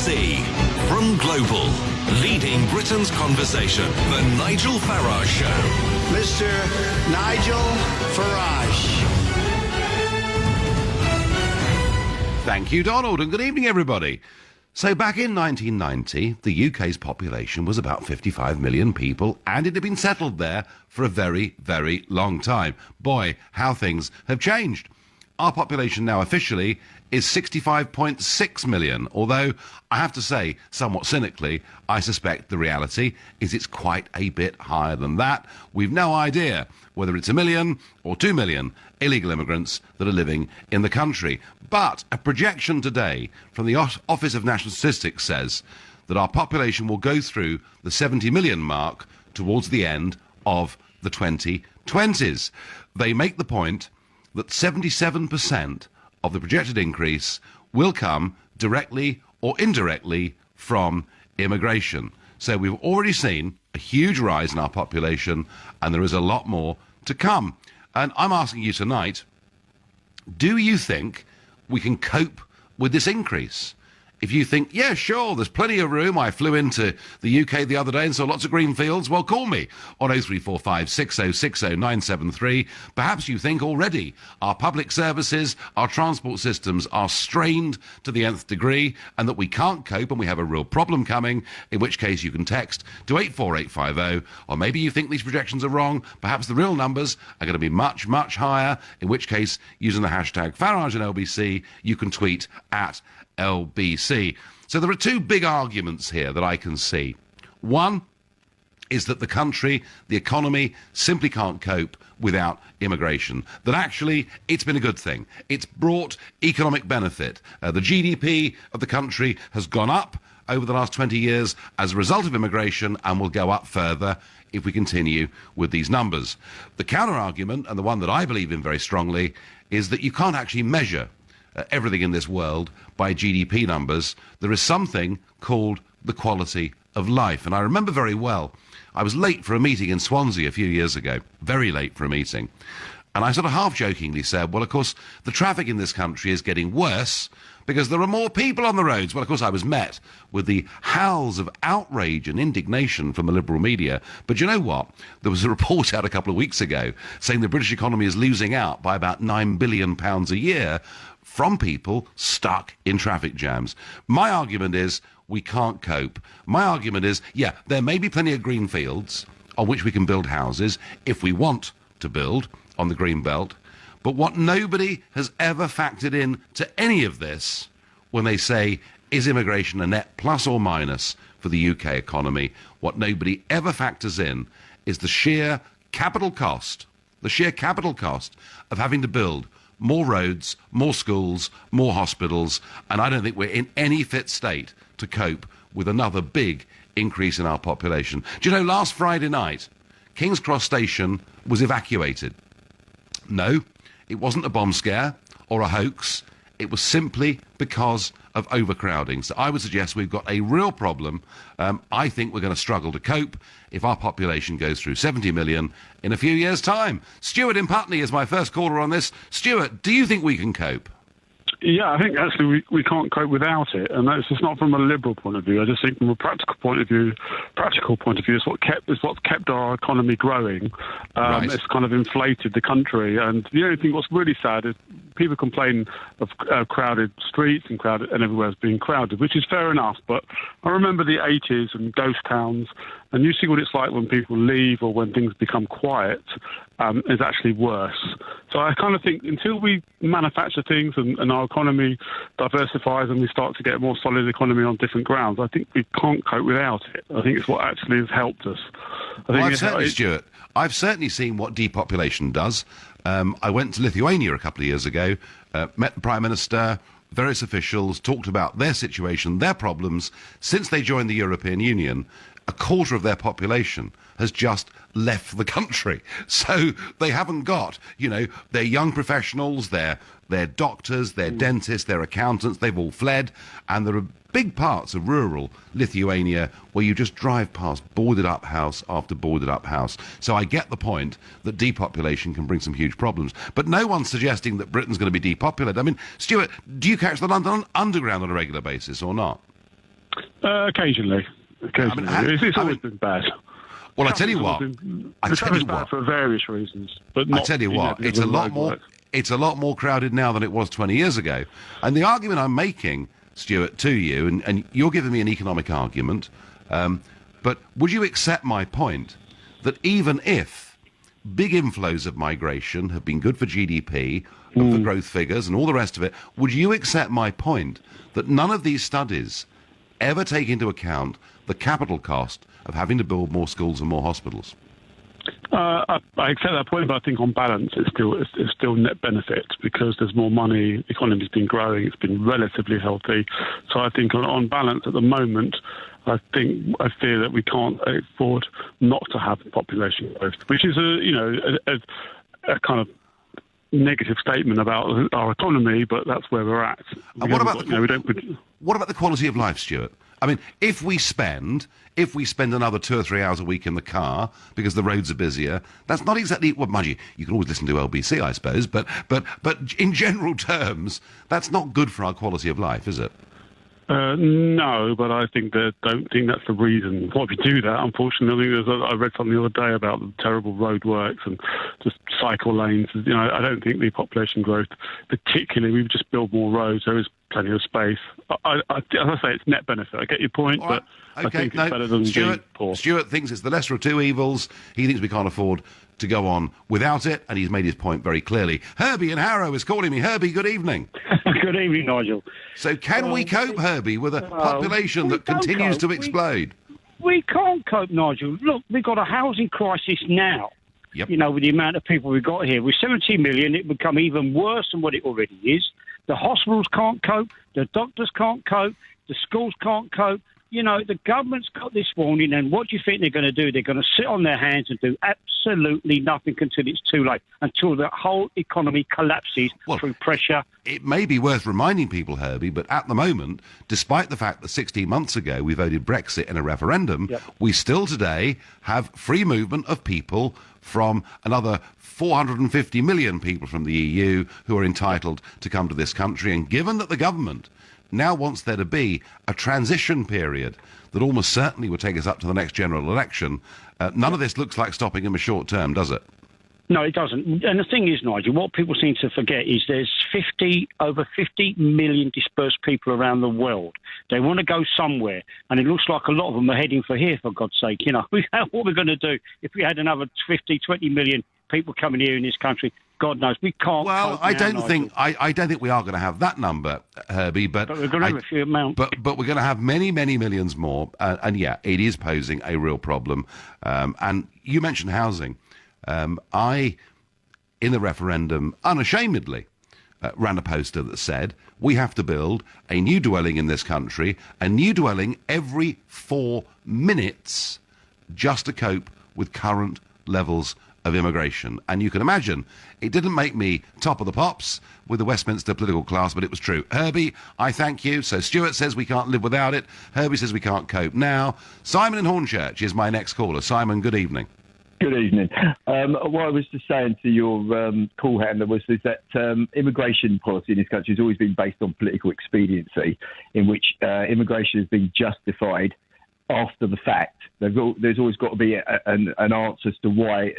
LBC. From Global, leading Britain's conversation, The Nigel Farage Show. Mr. Nigel Farage. Thank you, Donald, and good evening, everybody. So back in 1990, the UK's population was about 55 million people, and it had been settled there for a very, very long time. Boy, how things have changed. Our population now officially is 65.6 million, although I have to say, somewhat cynically, I suspect the reality is it's quite a bit higher than that. We've no idea whether it's 1 million or 2 million illegal immigrants that are living in the country. But a projection today from the Office of National Statistics says that our population will go through the 70 million mark towards the end of the 2020s. They make the point that 77% of the projected increase will come directly or indirectly from immigration. So we've already seen a huge rise in our population, and there is a lot more to come. And I'm asking you tonight, do you think we can cope with this increase? If you think, yeah, sure, there's plenty of room. I flew into the UK the other day and saw lots of green fields. Well, call me on 0345 6060 973. Perhaps you think already our public services, our transport systems are strained to the nth degree and that we can't cope and we have a real problem coming, in which case you can text to 84850. Or maybe you think these projections are wrong. Perhaps the real numbers are going to be much, much higher, in which case, using the hashtag Farage and LBC, you can tweet at LBC. So there are two big arguments here that I can see. One is that the country, the economy, simply can't cope without immigration. That actually it's been a good thing. It's brought economic benefit. The GDP of the country has gone up over the last 20 years as a result of immigration and will go up further if we continue with these numbers. The counter-argument, and the one that I believe in very strongly, is that you can't actually measure everything in this world by GDP numbers. There is something called the quality of life. And I remember very well, I was late for a meeting in Swansea a few years ago, very late for a meeting. And I sort of half-jokingly said, well, of course, the traffic in this country is getting worse because there are more people on the roads. Well, of course, I was met with the howls of outrage and indignation from the liberal media. But you know what? There was a report out a couple of weeks ago saying the British economy is losing out by about £9 billion a year from people stuck in traffic jams. My argument is we can't cope. My argument is, yeah, there may be plenty of green fields on which we can build houses if we want to build on the green belt. But what nobody has ever factored in to any of this when they say, is immigration a net plus or minus for the UK economy? What nobody ever factors in is the sheer capital cost of having to build more roads, more schools, more hospitals, and I don't think we're in any fit state to cope with another big increase in our population. Do you know, last Friday night, King's Cross Station was evacuated. No, it wasn't a bomb scare or a hoax. It was simply because of overcrowding. So I would suggest we've got a real problem. I think we're going to struggle to cope if our population goes through 70 million in a few years' time. Stuart in Putney is my first caller on this. Stuart, do you think we can cope? Yeah, I think actually we can't cope without it, and that's just not from a liberal point of view. I just think from a practical point of view, is what's kept our economy growing. Right. It's kind of inflated the country, and the only thing what's really sad is people complain of crowded streets and everywhere's being crowded, which is fair enough. But I remember the 80s and ghost towns, and you see what it's like when people leave or when things become quiet. Is actually worse. So I kind of think until we manufacture things and our economy diversifies and we start to get a more solid economy on different grounds, I think we can't cope without it. I think it's what actually has helped us. Stuart, I've certainly seen what depopulation does. I went to Lithuania a couple of years ago, met the Prime Minister, various officials, talked about their situation, their problems. Since they joined the European Union, a quarter of their population has just left the country. So they haven't got, their young professionals, their doctors, their dentists, their accountants, they've all fled. And there are big parts of rural Lithuania where you just drive past boarded up house after boarded up house. So I get the point that depopulation can bring some huge problems. But no one's suggesting that Britain's going to be depopulated. I mean, Stuart, do you catch the London Underground on a regular basis or not? Occasionally. It's always been bad. Well, I tell you what. For various reasons. But not, I tell you what, it's a lot more. It's a lot more crowded now than it was 20 years ago. And the argument I'm making, Stuart, to you, and you're giving me an economic argument, but would you accept my point that even if big inflows of migration have been good for GDP, and for growth figures and all the rest of it, would you accept my point that none of these studies ever take into account the capital cost of having to build more schools and more hospitals? I accept that point, but I think on balance it's still net benefit because there's more money, the economy's been growing, it's been relatively healthy. So I think on balance at the moment, I fear that we can't afford not to have population growth, which is a kind of negative statement about our economy, but that's where we're at. And what about the quality of life, Stuart? I mean, if we spend another 2 or 3 hours a week in the car because the roads are busier, that's not exactly, well, mind you, you can always listen to LBC, I suppose, but in general terms, that's not good for our quality of life, is it? No, but I don't think that's the reason why we do that. Unfortunately, I read something the other day about the terrible roadworks and just cycle lanes. I don't think the population growth, particularly, we've just built more roads. There is plenty of space. As I say, it's net benefit. I get your point, right. But I think it's better than being poor. Stuart thinks it's the lesser of two evils. He thinks we can't afford to go on without it, and he's made his point very clearly. Herbie in Harrow is calling me. Herbie, good evening. Good evening, Nigel. So can we cope, Herbie, with a population that continues to explode? We can't cope, Nigel. Look, we've got a housing crisis now. Yep. With the amount of people we've got here. With 17 million, it would become even worse than what it already is. The hospitals can't cope. The doctors can't cope. The schools can't cope. The government's got this warning, and what do you think they're going to do? They're going to sit on their hands and do absolutely nothing until it's too late, until the whole economy collapses through pressure. It may be worth reminding people, Herbie, but at the moment, despite the fact that 16 months ago we voted Brexit in a referendum, we still today have free movement of people from another 450 million people from the EU who are entitled to come to this country. And given that the government now wants there to be a transition period that almost certainly would take us up to the next general election, none of this looks like stopping in the short term, does it? No, it doesn't. And the thing is, Nigel, what people seem to forget is there's over 50 million dispersed people around the world. They want to go somewhere, and it looks like a lot of them are heading for here, for God's sake. What we're going to do if we had another 20 million people coming here in this country? God knows, we can't. Well, I don't think we are going to have that number, Herbie. But we're going to have a few amount. But we're going to have many, many millions more. And yeah, it is posing a real problem. And you mentioned housing. I, in the referendum, unashamedly ran a poster that said we have to build a new dwelling in this country, a new dwelling every 4 minutes, just to cope with current levels of immigration. And you can imagine, it didn't make me top of the pops with the Westminster political class, but it was true. Herbie, I thank you. So Stuart says we can't live without it. Herbie says we can't cope now. Simon in Hornchurch is my next caller. Simon, good evening. Good evening. What I was just saying to your call handler is that immigration policy in this country has always been based on political expediency, in which immigration has been justified after the fact. There's always got to be an answer as to why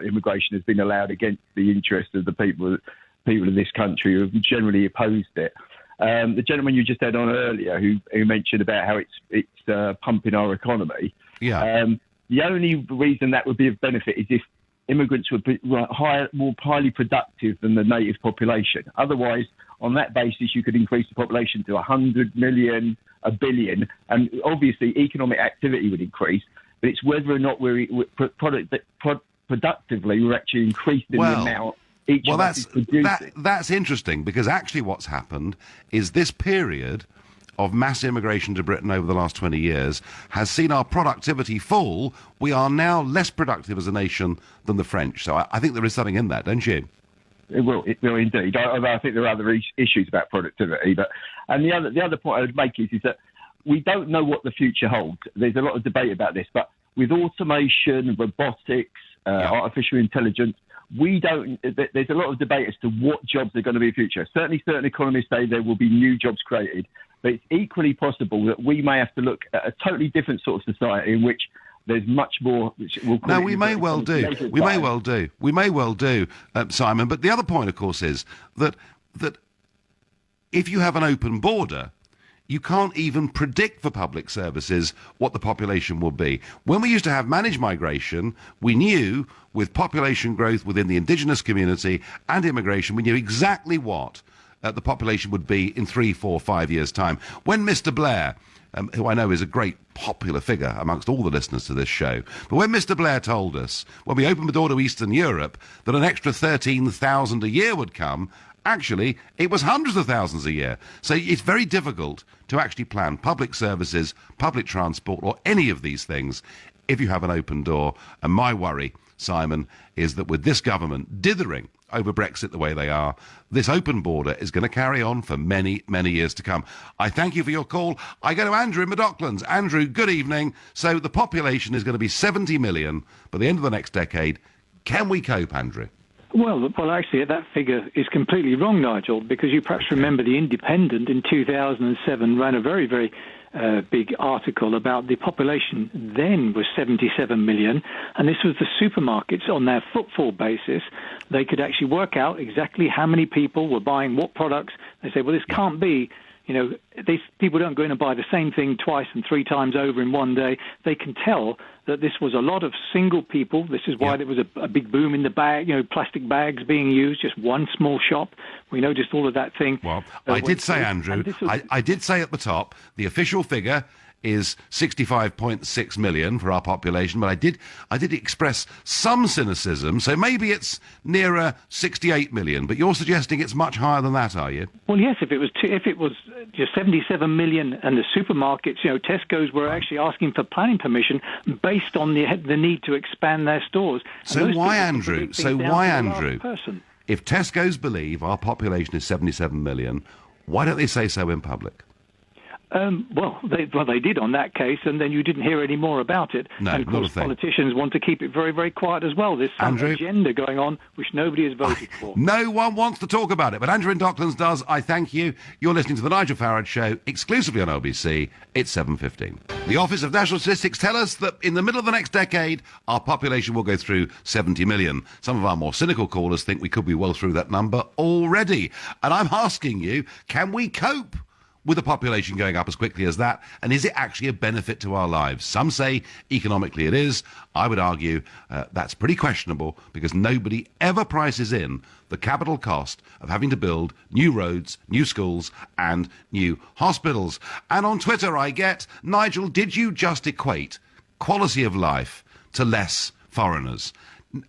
immigration has been allowed against the interests of the people of this country who have generally opposed it. The gentleman you just had on earlier, who mentioned about how it's pumping our economy. Yeah. The only reason that would be of benefit is if immigrants would be more highly productive than the native population. Otherwise, on that basis, you could increase the population to 100 million, 1 billion, and obviously economic activity would increase. But it's whether or not productively we're actually increasing the amount each of us is producing. That's interesting, because actually what's happened is this period of mass immigration to Britain over the last 20 years has seen our productivity fall. We are now less productive as a nation than the French. So I think there is something in that, don't you? It will indeed. I think there are other issues about productivity, and the other point I would make is that we don't know what the future holds. There's a lot of debate about this, but with automation, robotics, artificial intelligence, there's a lot of debate as to what jobs are going to be in the future. Certainly certain economists say there will be new jobs created, But it's equally possible that we may have to look at a totally different sort of society in which there's much more. No, we may well do. We may well do. We may well do, Simon. But the other point, of course, is that if you have an open border, you can't even predict for public services what the population will be. When we used to have managed migration, we knew with population growth within the indigenous community and immigration, we knew exactly what the population would be in 3, 4, 5 years' time. When Mr. Blair, who I know is a great popular figure amongst all the listeners to this show, but when Mr. Blair told us, when we opened the door to Eastern Europe, that an extra 13,000 a year would come, actually, it was hundreds of thousands a year. So it's very difficult to actually plan public services, public transport, or any of these things if you have an open door. And my worry, Simon, is that with this government dithering over Brexit the way they are, this open border is going to carry on for many, many years to come. I thank you for your call. I go to Andrew in the Docklands. Andrew, good evening. So the population is going to be 70 million by the end of the next decade. Can we cope, Andrew? Well, actually, that figure is completely wrong, Nigel, because you perhaps remember The Independent in 2007 ran a very, very big article about the population then was 77 million, and this was the supermarkets on their footfall basis. They could actually work out exactly how many people were buying what products. They say, well, this can't be, these people don't go in and buy the same thing twice and 3 times over in one day. They can tell that this was a lot of single people. This is why there was a big boom in the bag, plastic bags being used, just one small shop. We noticed all of that thing. Well, I did say, Andrew, I did say at the top, the official figure is 65.6 million for our population, but I did express some cynicism, so maybe it's nearer 68 million, but you're suggesting it's much higher than that, are you? Well, yes, if it was just 77 million and the supermarkets, Tesco's were actually asking for planning permission based on the need to expand their stores. So why, Andrew? If Tesco's believe our population is 77 million, why don't they say so in public? They did on that case, and then you didn't hear any more about it. No, and of course, politicians want to keep it very, very quiet as well. There's some agenda going on which nobody has voted for. No one wants to talk about it, but Andrew in Docklands does. I thank you. You're listening to the Nigel Farage Show, exclusively on LBC. It's 7:15. The Office of National Statistics tell us that in the middle of the next decade, our population will go through 70 million. Some of our more cynical callers think we could be well through that number already. And I'm asking you, can we cope with the population going up as quickly as that? And is it actually a benefit to our lives? Some say economically it is. I would argue that's pretty questionable, because nobody ever prices in the capital cost of having to build new roads, new schools and new hospitals. And on Twitter I get, Nigel, did you just equate quality of life to less foreigners?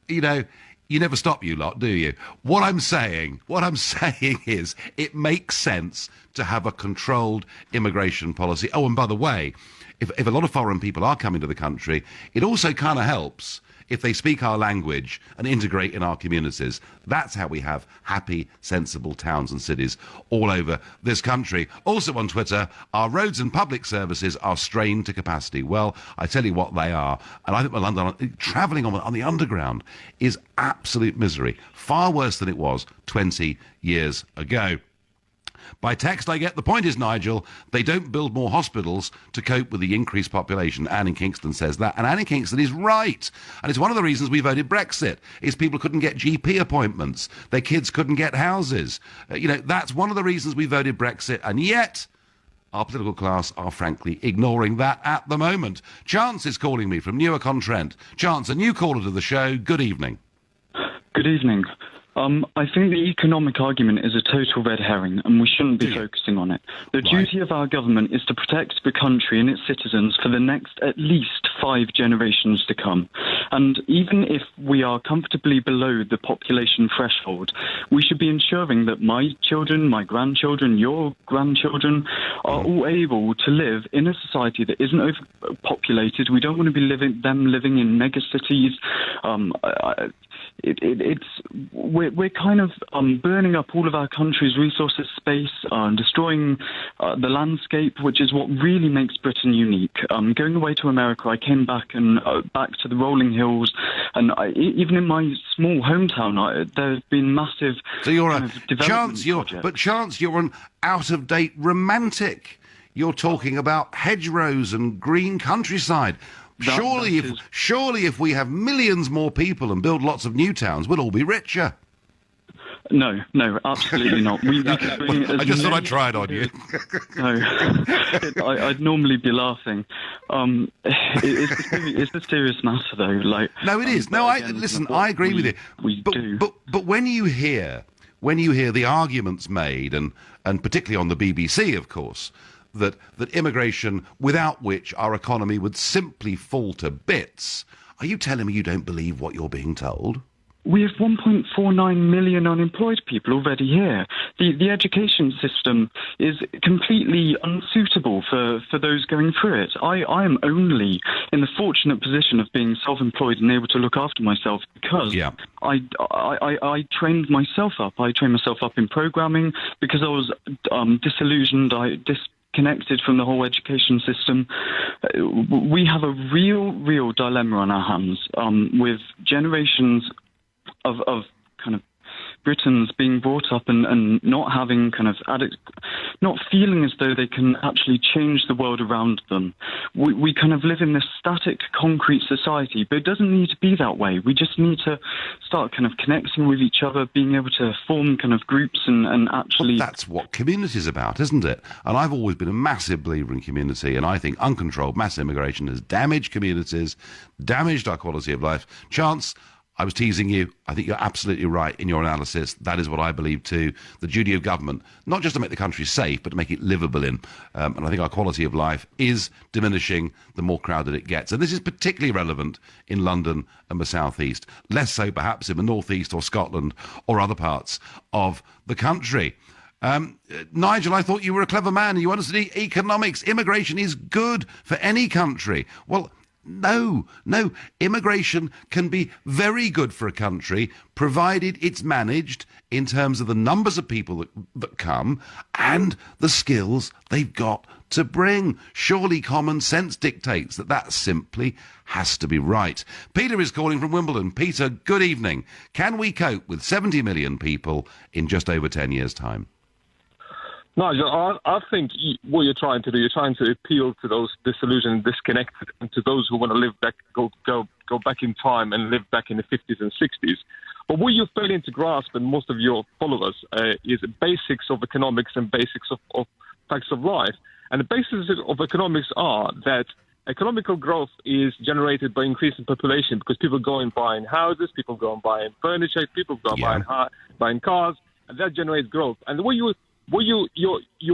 You never stop, you lot, do you? What I'm saying is it makes sense to have a controlled immigration policy. Oh, and by the way, if a lot of foreign people are coming to the country, it also kind of helps if they speak our language and integrate in our communities. That's how we have happy, sensible towns and cities all over this country. Also on Twitter, our roads and public services are strained to capacity. Well, I tell you what they are. And I think London, travelling on the underground is absolute misery. Far worse than it was 20 years ago. By text, I get, the point is, Nigel, they don't build more hospitals to cope with the increased population. Anne in Kingston says that. And Anne in Kingston is right. And it's one of the reasons we voted Brexit, is people couldn't get GP appointments. Their kids couldn't get houses. That's one of the reasons we voted Brexit. And yet, our political class are frankly ignoring that at the moment. Chance is calling me from Newark-on-Trent. Chance, a new caller to the show. Good evening. Good evening. I think the economic argument is a total red herring, and we shouldn't be focusing on it. The duty of our government is to protect the country and its citizens for the next at least 5 generations to come. And even if we are comfortably below the population threshold, we should be ensuring that my children, my grandchildren, your grandchildren are all able to live in a society that isn't overpopulated. We don't want to be living in mega cities. We're kind of burning up all of our country's resources, space, and destroying the landscape, which is what really makes Britain unique. Going away to America, I came back to the rolling hills, and even in my small hometown, there have been massive. So you're Chance, you're an out-of-date romantic. you're talking about hedgerows and green countryside. Surely if we have millions more people and build lots of new towns, we'll all be richer. No, absolutely not. I just thought I tried on you. No, I'd normally be laughing. It's a serious matter, though. No, it is. No, I agree with you. But when you hear the arguments made, and particularly on the BBC, of course, that immigration, without which our economy would simply fall to bits, are you telling me you don't believe what you're being told? We have 1.49 million unemployed people already here. The education system is completely unsuitable for those going through it. I am only in the fortunate position of being self-employed and able to look after myself because I trained myself up. I trained myself up in programming because I was disillusioned. Disconnected from the whole education system. We have a real dilemma on our hands with generations of kind of Britons being brought up and not having not feeling as though they can actually change the world around them. We kind of live in this static, concrete society, but it doesn't need to be that way. We just need to start kind of connecting with each other, being able to form kind of groups and actually... Well, that's what community is about, isn't it? And I've always been a massive believer in community, and I think uncontrolled mass immigration has damaged communities, damaged our quality of life. Chance, I was teasing you. I think you're absolutely right in your analysis. That is what I believe too. The duty of government, not just to make the country safe, but to make it livable in. And I think our quality of life is diminishing the more crowded it gets. And this is particularly relevant in London and the South East. Less so perhaps in the North East or Scotland or other parts of the country. Nigel, I thought you were a clever man and you understood economics. Immigration is good for any country. Well, no. Immigration can be very good for a country, provided it's managed in terms of the numbers of people that come and the skills they've got to bring. Surely common sense dictates that simply has to be right. Peter is calling from Wimbledon. Peter, good evening. Can we cope with 70 million people in just over 10 years' time? Nigel, I think what you're trying to do, you're trying to appeal to those disillusioned, disconnected, and to those who want to live back, go back in time and live back in the 50s and 60s. But what you're failing to grasp, and most of your followers, is basics of economics and basics of facts of life. And the basics of economics are that economical growth is generated by increasing population because people go and buying houses, people go and buying furniture, people go and buying cars, and that generates growth. And the way you're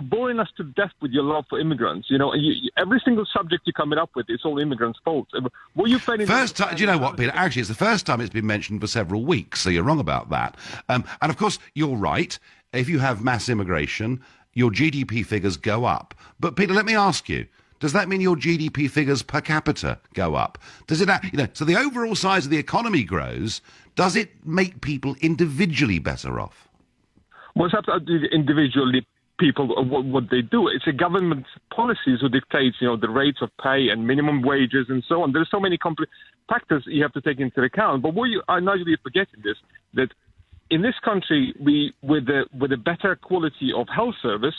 boring us to death with your love for immigrants. You know, every single subject you're coming up with, it's all immigrants' fault. What you failing? First time, do you know what, Peter? Actually, it's the first time it's been mentioned for several weeks, so you're wrong about that. And of course, you're right. If you have mass immigration, your GDP figures go up. But Peter, let me ask you. Does that mean your GDP figures per capita go up? Does it, so the overall size of the economy grows. Does it make people individually better off? Well, it's up to individually people what they do. It's a government policies who dictates, the rates of pay and minimum wages and so on. There's so many factors you have to take into account. But Nigel, you're forgetting this, that in this country, with a better quality of health service,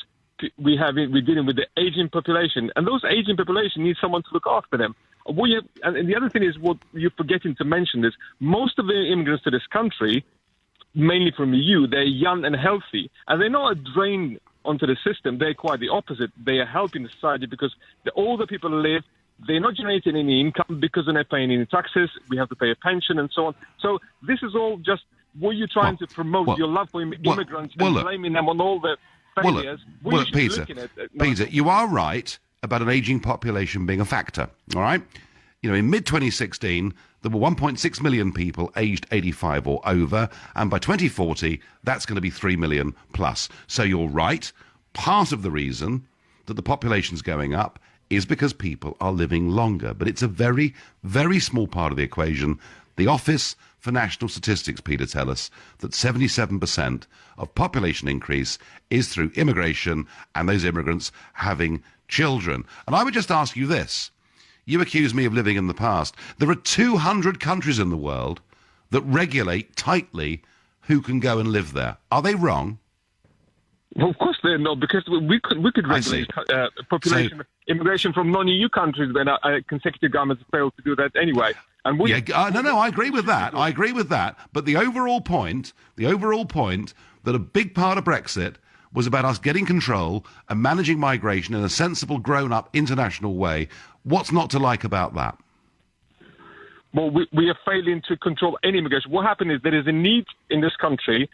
we're dealing with the aging population, and those aging population need someone to look after them. And the other thing is what you're forgetting to mention is most of the immigrants to this country, mainly from the EU, they're young and healthy, and they're not a drain onto the system. They're quite the opposite. They are helping the society because the older people live, they're not generating any income because they're not paying any taxes. We have to pay a pension and so on. So this is all just what you're trying to promote, your love for immigrants and blaming them on all the failures. Peter, you are right about an ageing population being a factor, all right? In mid-2016, there were 1.6 million people aged 85 or over, and by 2040, that's going to be 3 million plus. So you're right. Part of the reason that the population's going up is because people are living longer. But it's a very, very small part of the equation. The Office for National Statistics, Peter, tell us that 77% of population increase is through immigration and those immigrants having children. And I would just ask you this. You accuse me of living in the past. There are 200 countries in the world that regulate tightly who can go and live there. Are they wrong? Well, of course they're not, because we could regulate population immigration from non-EU countries when consecutive governments failed to do that anyway. And I agree with that. I agree with that. But the overall point that a big part of Brexit was about us getting control and managing migration in a sensible, grown-up, international way. What's not to like about that? Well, we are failing to control any immigration. What happened is there is a need in this country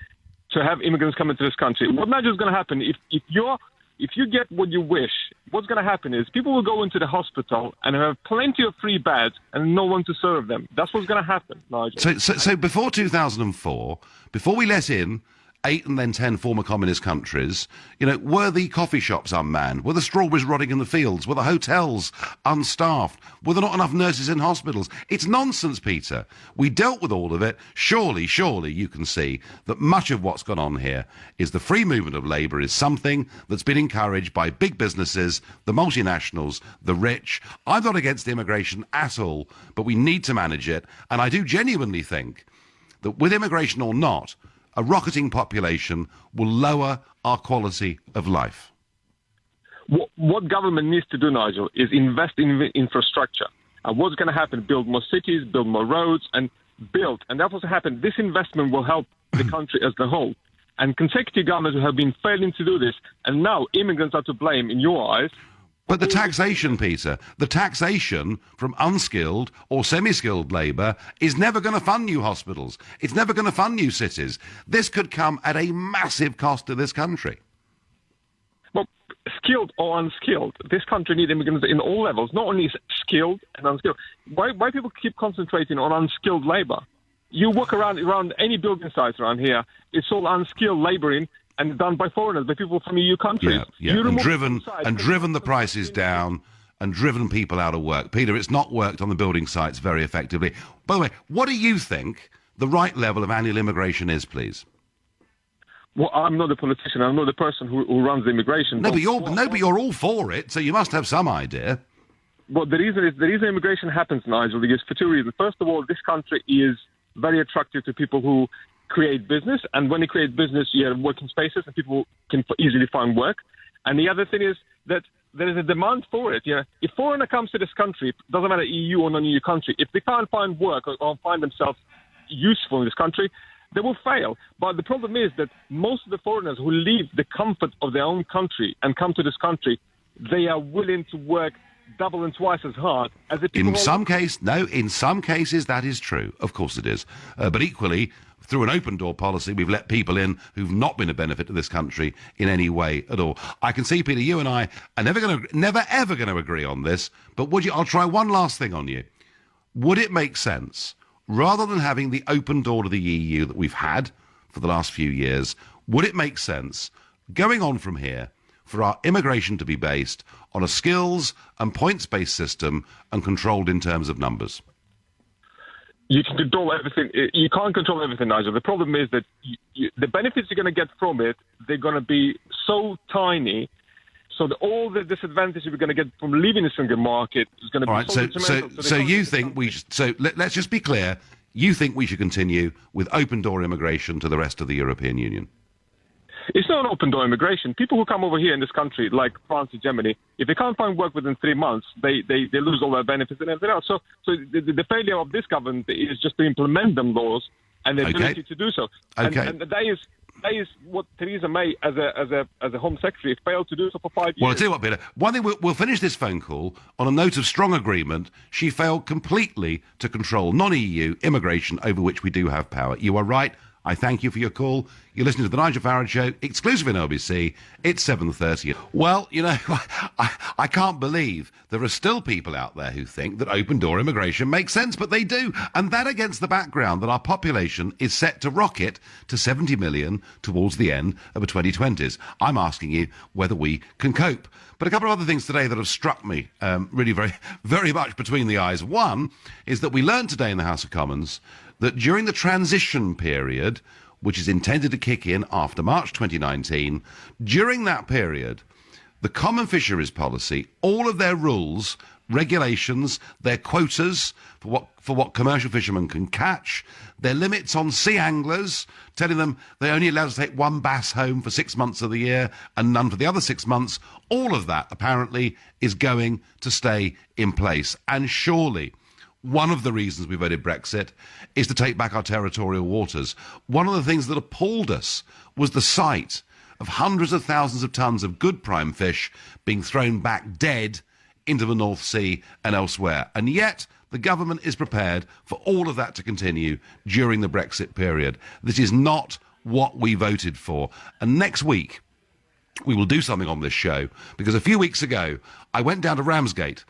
to have immigrants come into this country. What now is going to happen if you get what you wish? What's going to happen is people will go into the hospital and have plenty of free beds and no one to serve them. That's what's going to happen, Nigel. So before 2004, before we let in 8 and then 10 former communist countries, were the coffee shops unmanned? Were the strawberries rotting in the fields? Were the hotels unstaffed? Were there not enough nurses in hospitals? It's nonsense, Peter. We dealt with all of it. Surely you can see that much of what's gone on here is the free movement of labour is something that's been encouraged by big businesses, the multinationals, the rich. I'm not against immigration at all, but we need to manage it. And I do genuinely think that with immigration or not, a rocketing population will lower our quality of life. What government needs to do, Nigel, is invest in infrastructure. And what's going to happen? Build more cities, build more roads, and build. And that's what's happened. This investment will help the country as a whole. And consecutive governments have been failing to do this. And now immigrants are to blame, in your eyes. But the taxation, Peter, the taxation from unskilled or semi-skilled labour is never going to fund new hospitals. It's never going to fund new cities. This could come at a massive cost to this country. Well, skilled or unskilled, this country needs immigrants in all levels, not only skilled and unskilled. Why people keep concentrating on unskilled labour? You walk around any building sites around here, it's all unskilled labouring, and done by foreigners, by people from EU countries. Yeah. And driven the prices down and driven people out of work. Peter, it's not worked on the building sites very effectively. By the way, what do you think the right level of annual immigration is, please? Well, I'm not a politician. I'm not the person who runs the immigration. But you're all for it, so you must have some idea. Well, the reason immigration happens, Nigel, is for two reasons. First of all, this country is very attractive to people who create business, and when you create business, you have working spaces and people can easily find work. And the other thing is that there is a demand for it. If foreigner comes to this country, doesn't matter EU or non-EU country, if they can't find work or find themselves useful in this country, they will fail. But the problem is that most of the foreigners who leave the comfort of their own country and come to this country, they are willing to work double and twice as hard as the people. In some cases that is true. Of course it is. But equally, through an open door policy, we've let people in who've not been a benefit to this country in any way at all. I can see, Peter, you and I are never ever going to agree on this, but I'll try one last thing on you. Would it make sense, rather than having the open door to the EU that we've had for the last few years, would it make sense, going on from here, for our immigration to be based on a skills and points-based system and controlled in terms of numbers? You can control everything. You can't control everything, Nigel. The problem is that the benefits you're going to get from it, they're going to be so tiny, so that all the disadvantages you're going to get from leaving the single market is going to be so detrimental. So you think we should... So let's just be clear. You think we should continue with open-door immigration to the rest of the European Union? It's not an open-door immigration. People who come over here in this country, like France and Germany, if they can't find work within 3 months, they lose all their benefits and everything else. So the failure of this government is just to implement them laws and the ability to do so. Okay. And that is what Theresa May, as a Home Secretary, failed to do so for 5 years. Well, I'll tell you what, Peter. One thing, we'll finish this phone call on a note of strong agreement. She failed completely to control non-EU immigration, over which we do have power. You are right. I thank you for your call. You're listening to the Nigel Farage Show, exclusive in LBC. It's 7:30. Well, I can't believe there are still people out there who think that open-door immigration makes sense, but they do. And that against the background that our population is set to rocket to 70 million towards the end of the 2020s. I'm asking you whether we can cope. But a couple of other things today that have struck me really very, very much between the eyes. One is that we learned today in the House of Commons that during the transition period, which is intended to kick in after March 2019, during that period, the Common Fisheries Policy, all of their rules regulations, their quotas for what commercial fishermen can catch, their limits on sea anglers, telling them they're only allowed to take one bass home for 6 months of the year and none for the other 6 months. All of that, apparently, is going to stay in place. And surely one of the reasons we voted Brexit is to take back our territorial waters. One of the things that appalled us was the sight of hundreds of thousands of tons of good prime fish being thrown back dead into the North Sea and elsewhere. And yet the government is prepared for all of that to continue during the Brexit period. This is not what we voted for. And next week, we will do something on this show, because a few weeks ago, I went down to Ramsgate,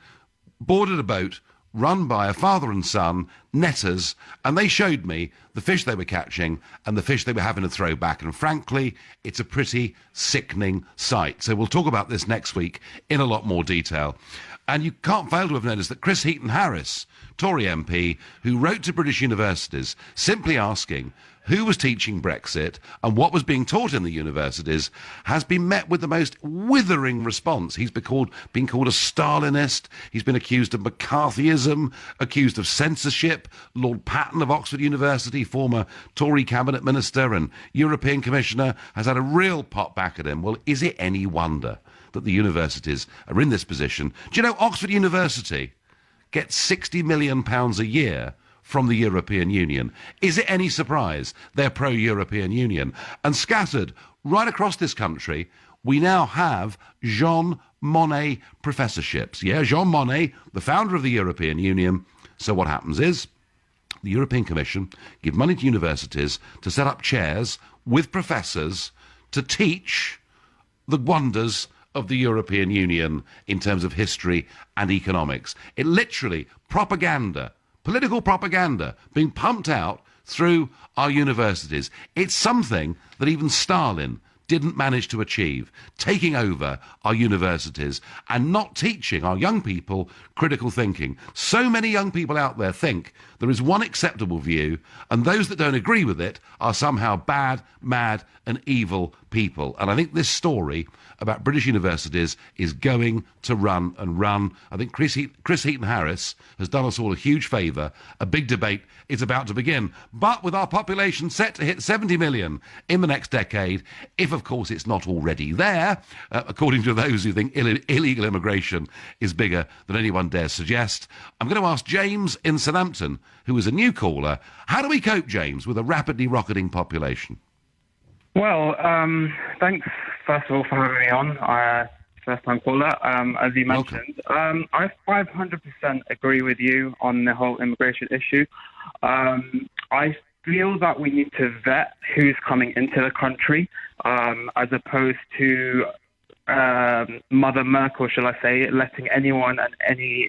boarded a boat run by a father and son, netters, and they showed me the fish they were catching and the fish they were having to throw back. And frankly, it's a pretty sickening sight. So we'll talk about this next week in a lot more detail. And you can't fail to have noticed that Chris Heaton-Harris, Tory MP, who wrote to British universities simply asking who was teaching Brexit and what was being taught in the universities, has been met with the most withering response. He's been called a Stalinist. He's been accused of McCarthyism, accused of censorship. Lord Patton of Oxford University, former Tory cabinet minister and European commissioner, has had a real pot back at him. Well, is it any wonder that the universities are in this position? Do you know Oxford University gets £60 million a year from the European Union? Is it any surprise they're pro-European Union? And scattered right across this country, we now have Jean Monnet professorships. Yeah, Jean Monnet, the founder of the European Union. So what happens is the European Commission give money to universities to set up chairs with professors to teach the wonders of the European Union in terms of history and economics. It literally, propaganda, political propaganda being pumped out through our universities. It's something that even Stalin didn't manage to achieve, taking over our universities and not teaching our young people critical thinking. So many young people out there think there is one acceptable view, and those that don't agree with it are somehow bad, mad, and evil people. And I think this story about British universities is going to run and run. I think Chris Heaton-Harris has done us all a huge favour. A big debate is about to begin. But with our population set to hit 70 million in the next decade, if of course it's not already there, according to those who think illegal immigration is bigger than anyone dares suggest, I'm going to ask James in Southampton, who is a new caller, how do we cope, James, with a rapidly rocketing population? Well, thanks, first of all, for having me on. First-time caller, as you mentioned. I 500% agree with you on the whole immigration issue. I feel that we need to vet who's coming into the country, as opposed to Mother Merkel, shall I say, letting anyone and any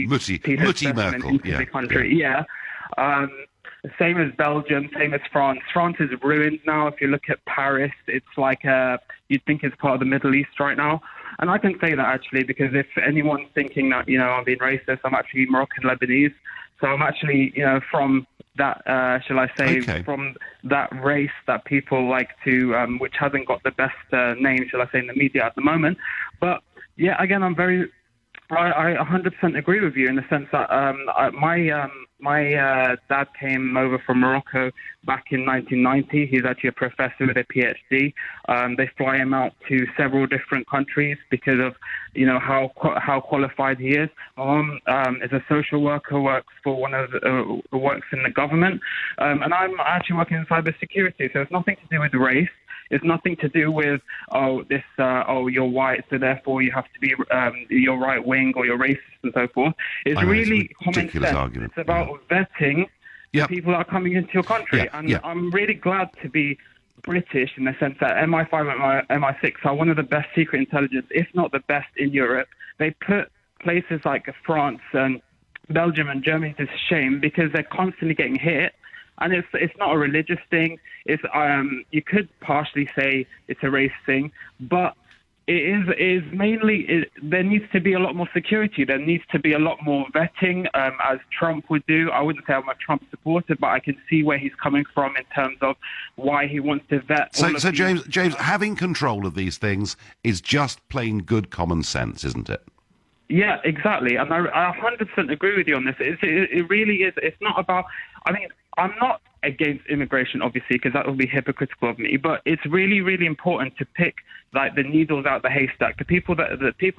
piece of specimen into the country. Yeah. Same as Belgium, same as France. France is ruined now. If you look at Paris, it's like you'd think it's part of the Middle East right now. And I can say that actually because if anyone's thinking that, I'm being racist, I'm actually Moroccan Lebanese. So I'm actually, from that, shall I say, from that race that people like to, which hasn't got the best name, shall I say, in the media at the moment. But yeah, again, I 100% agree with you in the sense that my dad came over from Morocco back in 1990. He's actually a professor with a PhD. They fly him out to several different countries because of, how qualified he is. My mom is a social worker, works for works in the government, and I'm actually working in cybersecurity. So it's nothing to do with race. It's nothing to do with, you're white, so therefore you have to be, you're right wing or you're racist and so forth. It's really common sense. Argument. It's about vetting the people that are coming into your country. I'm really glad to be British in the sense that MI5 and MI6 are one of the best secret intelligence, if not the best in Europe. They put places like France and Belgium and Germany to shame because they're constantly getting hit. And it's not a religious thing. It's you could partially say it's a race thing, but it is mainly there needs to be a lot more security. There needs to be a lot more vetting, as Trump would do. I wouldn't say I'm a Trump supporter, but I can see where he's coming from in terms of why he wants to vet. So James, having control of these things is just plain good common sense, isn't it? Yeah, exactly. And I 100% agree with you on this. It really is. It's not about, I mean, I'm not against immigration, obviously, because that would be hypocritical of me. But it's really, really important to pick like the needles out the haystack. The people that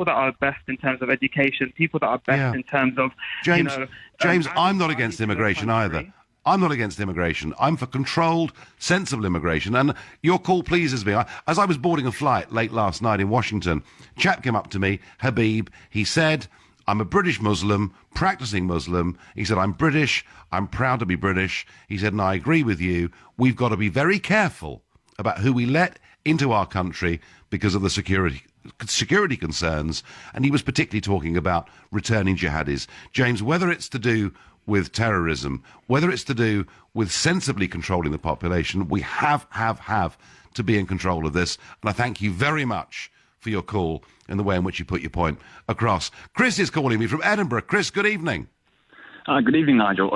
are best in terms of education, people that are best in terms of James. You know, James, I'm not against immigration either. I'm not against immigration. I'm for controlled, sensible immigration. And your call pleases me. As I was boarding a flight late last night in Washington, a chap came up to me, Habib. He said, I'm a British Muslim, practicing Muslim. He said, I'm British. I'm proud to be British. He said, and I agree with you. We've got to be very careful about who we let into our country because of the security concerns. And he was particularly talking about returning jihadis. James, whether it's to do with terrorism, whether it's to do with sensibly controlling the population, we have to be in control of this. And I thank you very much for your call and the way in which you put your point across. Chris is calling me from Edinburgh. Chris, good evening. Good evening, Nigel.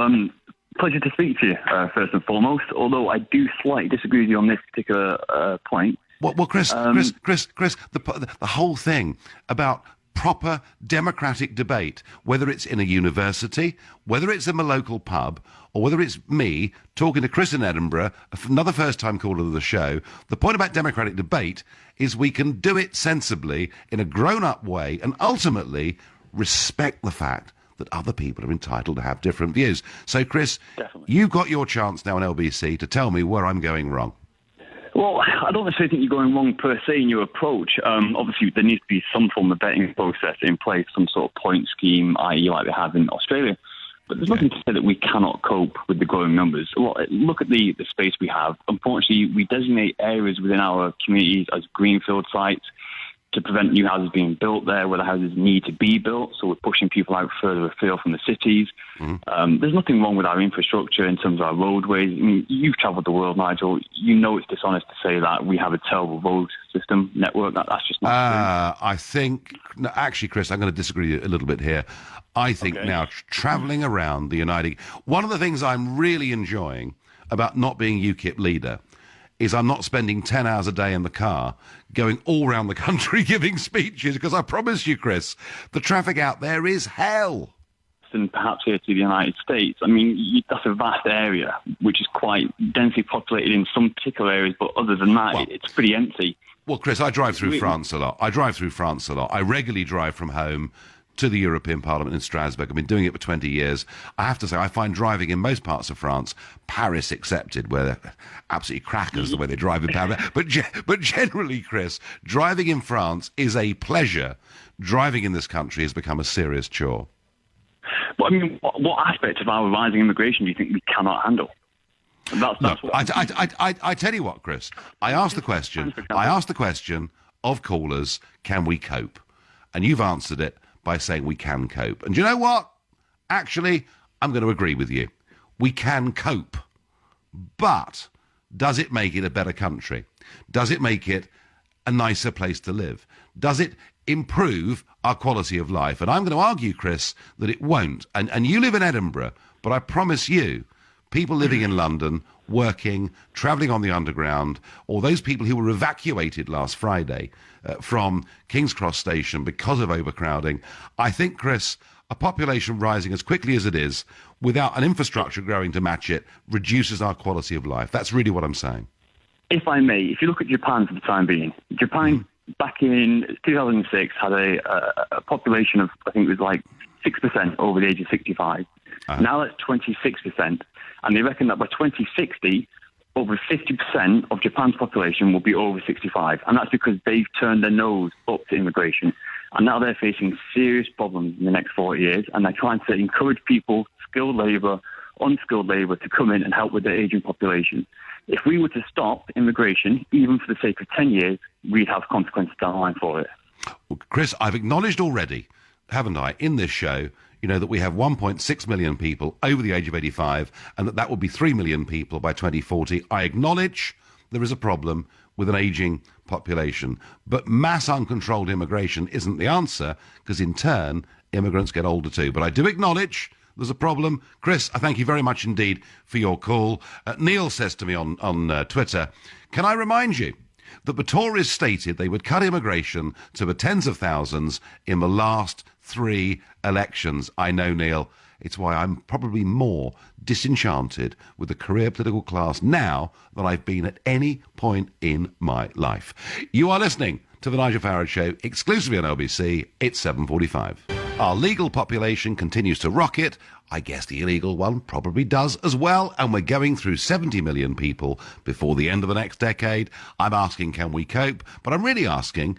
Pleasure to speak to you, first and foremost, although I do slightly disagree with you on this particular point. Well, Chris, the whole thing about proper democratic debate, whether it's in a university, whether it's in a local pub, or whether it's me talking to Chris in Edinburgh, another first-time caller to the show, the point about democratic debate is we can do it sensibly in a grown-up way and ultimately respect the fact that other people are entitled to have different views. So, Chris, you've got your chance now on LBC to tell me where I'm going wrong. Well, I don't necessarily think you're going wrong per se in your approach. Obviously, there needs to be some form of vetting process in place, some sort of point scheme, i.e. like they have in Australia. But there's nothing to say that we cannot cope with the growing numbers. Well, look at the space we have. Unfortunately, we designate areas within our communities as greenfield sites to prevent new houses being built there, where the houses need to be built. So we're pushing people out further afield from the cities. There's nothing wrong with our infrastructure in terms of our roadways. I mean, you've travelled the world, Nigel. You know it's dishonest to say that we have a terrible road system network. That's just not true. I think, no, actually, Chris, I'm going to disagree a little bit here. I think now travelling around the one of the things I'm really enjoying about not being UKIP leader is I'm not spending 10 hours a day in the car going all around the country giving speeches, because I promise you, Chris, the traffic out there is hell. And perhaps here to the United States, I mean, that's a vast area, which is quite densely populated in some particular areas, but other than that, it's pretty empty. Well, Chris, I drive through France a lot. I regularly drive from home to the European Parliament in Strasbourg. I've been doing it for 20 years. I have to say, I find driving in most parts of France, Paris accepted, where they're absolutely crackers the way they drive in Paris. But generally, Chris, driving in France is a pleasure. Driving in this country has become a serious chore. But I mean, what aspect of our rising immigration do you think we cannot handle? I tell you what, Chris, I asked the question of callers, can we cope? And you've answered it by saying we can cope. And do you know what? Actually, I'm going to agree with you. We can cope. But does it make it a better country? Does it make it a nicer place to live? Does it improve our quality of life? And I'm going to argue, Chris, that it won't. And you live in Edinburgh, but I promise you, people living in London, working, travelling on the underground, or those people who were evacuated last Friday from King's Cross Station because of overcrowding, I think, Chris, a population rising as quickly as it is, without an infrastructure growing to match it, reduces our quality of life. That's really what I'm saying. If I may, if you look at Japan for the time being, Japan back in 2006 had a population of, I think it was like 6% over the age of 65. Now that's 26%. And they reckon that by 2060, over 50% of Japan's population will be over 65. And that's because they've turned their nose up to immigration. And now they're facing serious problems in the next 40 years. And they're trying to encourage people, skilled labour, unskilled labour, to come in and help with their ageing population. If we were to stop immigration, even for the sake of 10 years, we'd have consequences down the line for it. Well, Chris, I've acknowledged already, haven't I, in this show, that we have 1.6 million people over the age of 85, and that would be 3 million people by 2040. I acknowledge there is a problem with an ageing population, but mass uncontrolled immigration isn't the answer, because in turn, immigrants get older too. But I do acknowledge there's a problem. Chris, I thank you very much indeed for your call. Neil says to me on Twitter, can I remind you that the Tories stated they would cut immigration to the tens of thousands in the last 3 elections. I know, Neil. It's why I'm probably more disenchanted with the career political class now than I've been at any point in my life. You are listening to the Nigel Farage Show, exclusively on LBC. It's 7:45. Our legal population continues to rocket. I guess the illegal one probably does as well. And we're going through 70 million people before the end of the next decade. I'm asking, can we cope? But I'm really asking,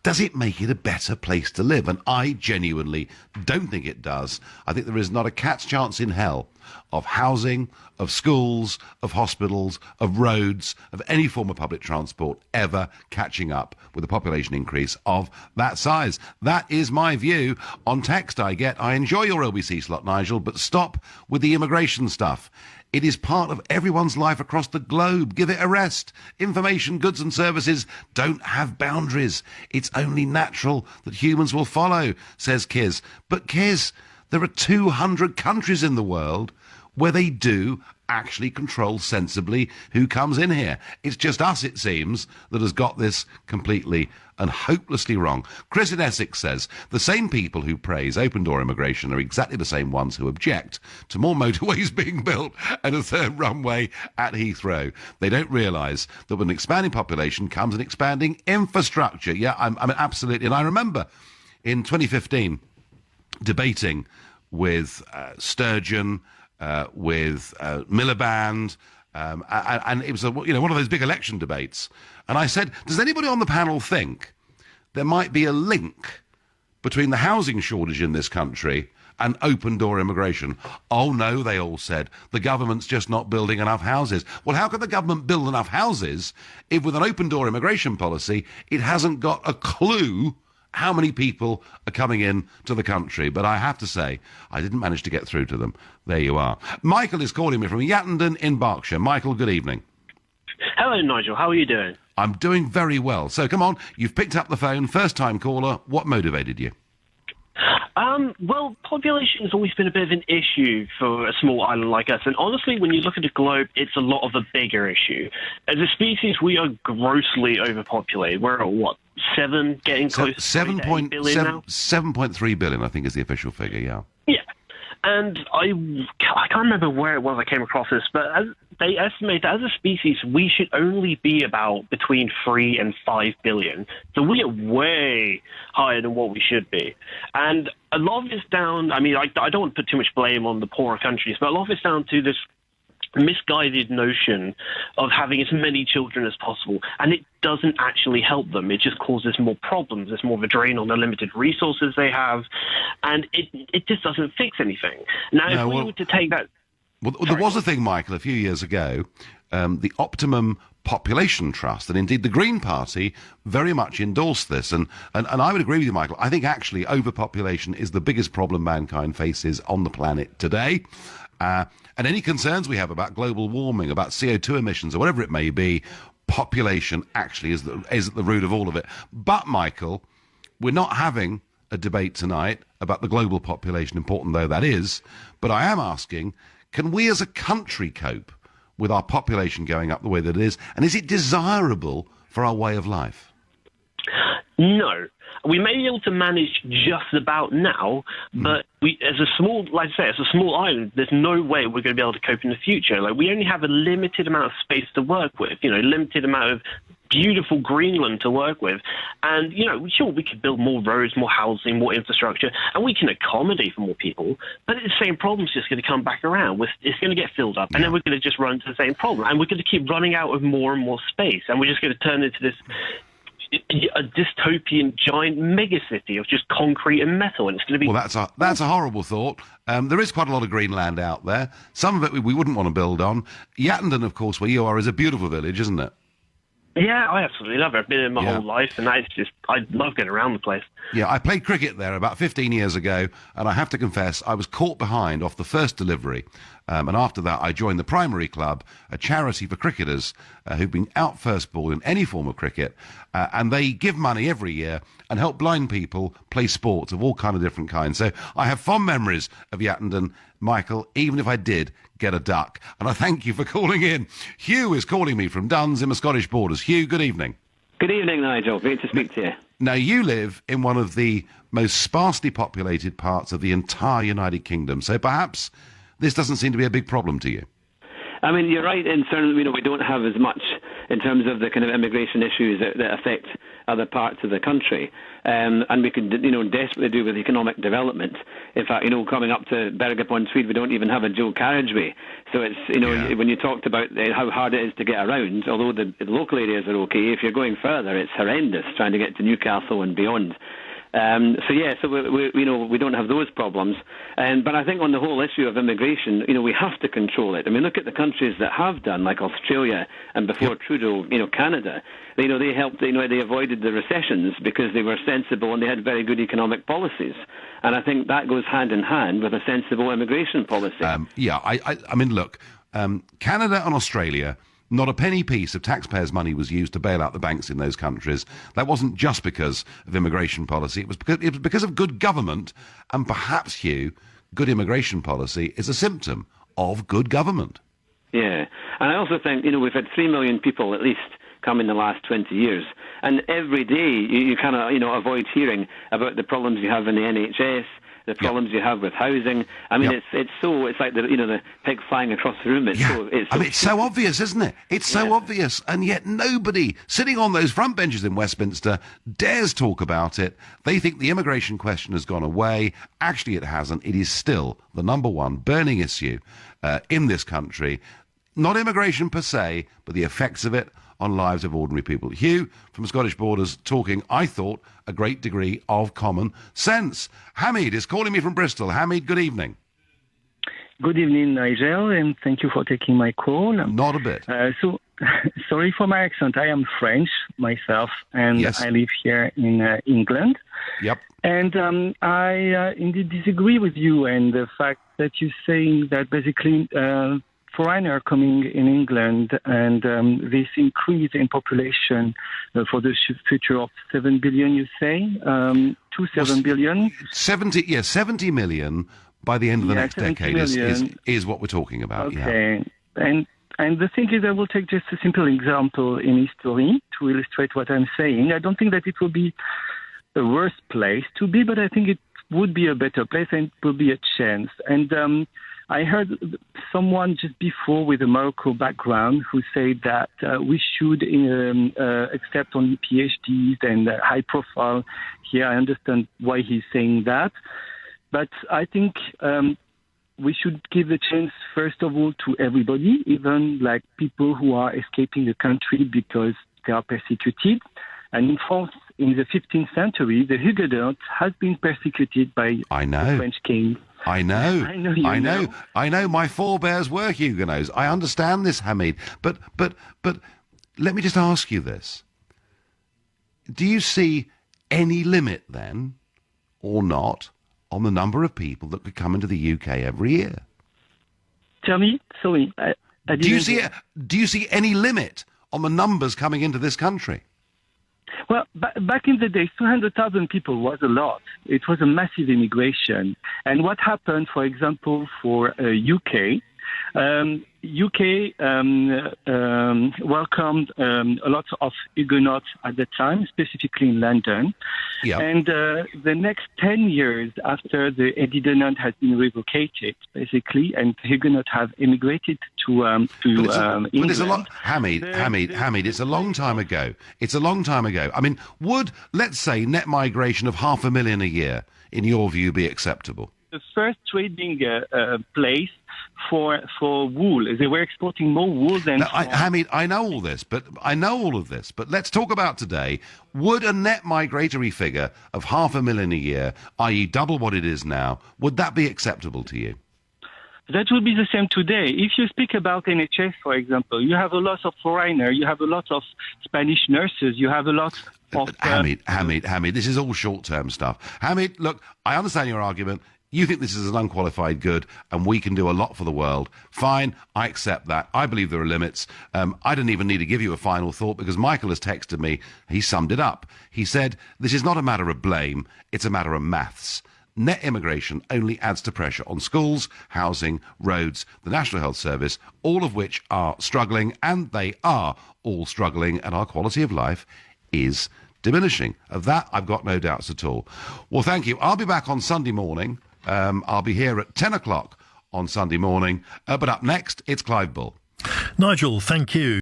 does it make it a better place to live? And I genuinely don't think it does. I think there is not a cat's chance in hell of housing, of schools, of hospitals, of roads, of any form of public transport ever catching up with a population increase of that size. That is my view. On text I enjoy your LBC slot, Nigel, but stop with the immigration stuff. It is part of everyone's life across the globe. Give it a rest. Information, goods and services don't have boundaries. It's only natural that humans will follow, says Kiz. But Kiz, there are 200 countries in the world where they do actually control sensibly who comes in here. It's just us, it seems, that has got this completely and hopelessly wrong. Chris in Essex says, the same people who praise open-door immigration are exactly the same ones who object to more motorways being built and a third runway at Heathrow. They don't realise that with an expanding population comes an expanding infrastructure. Yeah, I'm absolutely... And I remember in 2015 debating with Sturgeon, with Miliband, and it was one of those big election debates. And I said, does anybody on the panel think there might be a link between the housing shortage in this country and open-door immigration? Oh, no, they all said. The government's just not building enough houses. Well, how can the government build enough houses if with an open-door immigration policy it hasn't got a clue how many people are coming in to the country? But I have to say, I didn't manage to get through to them. There you are. Michael is calling me from Yattendon in Berkshire. Michael, good evening. Hello, Nigel. How are you doing? I'm doing very well. So come on, you've picked up the phone, first-time caller. What motivated you? Well, population has always been a bit of an issue for a small island like us. And honestly, when you look at the globe, it's a lot of a bigger issue. As a species, we are grossly overpopulated. We're at, what, 7, getting close to 8 billion now? 7.3 billion, I think, is the official figure, yeah. Yeah. And I can't remember where it was I came across this, but they estimate that as a species, we should only be about between 3 and 5 billion. So we are way higher than what we should be. And a lot of it's down, I mean, I don't want to put too much blame on the poorer countries, but a lot of it's down to this misguided notion of having as many children as possible, and it doesn't actually help them. It just causes more problems. There's more of a drain on the limited resources they have, and it just doesn't fix anything. Now, if we were to take that... Well, there was a thing, Michael, a few years ago, the Optimum Population Trust, and indeed the Green Party very much endorsed this, and I would agree with you, Michael. I think actually overpopulation is the biggest problem mankind faces on the planet today. And any concerns we have about global warming, about CO2 emissions, or whatever it may be, population actually is at the root of all of it. But, Michael, we're not having a debate tonight about the global population, important though that is. But I am asking, can we as a country cope with our population going up the way that it is? And is it desirable for our way of life? No. We may be able to manage just about now, but as a small island, there's no way we're going to be able to cope in the future. Like, we only have a limited amount of space to work with, limited amount of beautiful Greenland to work with. And, sure, we could build more roads, more housing, more infrastructure, and we can accommodate for more people, but the same problem's just going to come back around. It's going to get filled up, and then we're going to just run into the same problem, and we're going to keep running out of more and more space, and we're just going to turn into this a dystopian giant megacity of just concrete and metal, and it's going to be... Well, that's a horrible thought. There is quite a lot of green land out there. Some of it we wouldn't want to build on. Yattendon, of course, where you are, is a beautiful village, isn't it? Yeah, I absolutely love it. I've been in my whole life, and I love getting around the place. Yeah, I played cricket there about 15 years ago, and I have to confess, I was caught behind off the first delivery. And after that, I joined the Primary Club, a charity for cricketers who've been out first ball in any form of cricket. And they give money every year and help blind people play sports of all kind of different kinds. So I have fond memories of Yattendon, Michael, even if I did get a duck. And I thank you for calling in. Hugh is calling me from Duns in the Scottish Borders. Hugh, good evening. Good evening, Nigel. Great to speak to you. Now, you live in one of the most sparsely populated parts of the entire United Kingdom, so perhaps this doesn't seem to be a big problem to you. I mean, you're right in terms, we don't have as much in terms of the kind of immigration issues that affect other parts of the country. And we could, desperately do with economic development. In fact, coming up to Berg-upon-Tweed, we don't even have a dual carriageway. So it's, when you talked about how hard it is to get around, although the local areas are okay, if you're going further, it's horrendous trying to get to Newcastle and beyond. So we don't have those problems. But I think on the whole issue of immigration, we have to control it. I mean, look at the countries that have done, like Australia and before Trudeau, Canada. They helped, they avoided the recessions because they were sensible and they had very good economic policies. And I think that goes hand in hand with a sensible immigration policy. I mean, look, Canada and Australia, not a penny piece of taxpayers' money was used to bail out the banks in those countries. That wasn't just because of immigration policy. It was because of good government, and perhaps, Hugh, good immigration policy is a symptom of good government. Yeah, and I also think, we've had 3 million people at least come in the last 20 years. And every day you kind of, avoid hearing about the problems you have in the NHS, the problems you have with housing. I mean, it's like the pig flying across the room. It's so obvious, isn't it? It's so obvious, and yet nobody sitting on those front benches in Westminster dares talk about it. They think the immigration question has gone away. Actually, it hasn't. It is still the number one burning issue in this country. Not immigration per se, but the effects of it on lives of ordinary people. Hugh from Scottish Borders talking, I thought, a great degree of common sense. Hamid is calling me from Bristol. Hamid, good evening. Good evening, Nigel, and thank you for taking my call. Not a bit. Sorry for my accent. I am French myself, and Yes. I live here in England. Yep. And I indeed disagree with you and the fact that you're saying that basically foreigners coming in England and this increase in population for the future of 7 billion, you say, to 7 billion? 70 million by the end of the next decade is what we're talking about. Okay. And the thing is, I will take just a simple example in history to illustrate what I'm saying. I don't think that it will be the worst place to be, but I think it would be a better place and it will be a chance. And I heard someone just before with a Morocco background who said that we should accept only PhDs and high profile. Here, I understand why he's saying that. But I think we should give the chance, first of all, to everybody, even like people who are escaping the country because they are persecuted. And in France, in the 15th century, the Huguenots has been persecuted by the French king. I know. My forebears were Huguenots. I understand this, Hamid. But let me just ask you this. Do you see any limit then, or not, on the number of people that could come into the UK every year? Tell me, sorry. Do you see any limit on the numbers coming into this country? Well, back in the days, 200,000 people was a lot. It was a massive immigration. And what happened, for example, for UK, UK welcomed a lot of Huguenots at the time, specifically in London. Yep. And the next 10 years after the Edidonant has been revocated, basically, and Huguenots have immigrated to England. But it's a lot, Hamid, it's a long time ago. It's a long time ago. I mean, would, let's say, net migration of 500,000 a year, in your view, be acceptable? The first trading place for wool. They were exporting more wool than... Hamid, I know all of this, but let's talk about today. Would a net migratory figure of 500,000 a year, i.e. double what it is now, would that be acceptable to you? That would be the same today. If you speak about NHS, for example, you have a lot of foreigners, you have a lot of Spanish nurses, you have a lot of... Hamid, this is all short-term stuff. Hamid, look, I understand your argument. You think this is an unqualified good and we can do a lot for the world. Fine, I accept that. I believe there are limits. I don't even need to give you a final thought because Michael has texted me. He summed it up. He said, this is not a matter of blame, it's a matter of maths. Net immigration only adds to pressure on schools, housing, roads, the National Health Service, all of which are struggling, and they are all struggling, and our quality of life is diminishing. Of that, I've got no doubts at all. Well, thank you. I'll be back on Sunday morning. I'll be here at 10 o'clock on Sunday morning. But up next, it's Clive Bull. Nigel, thank you.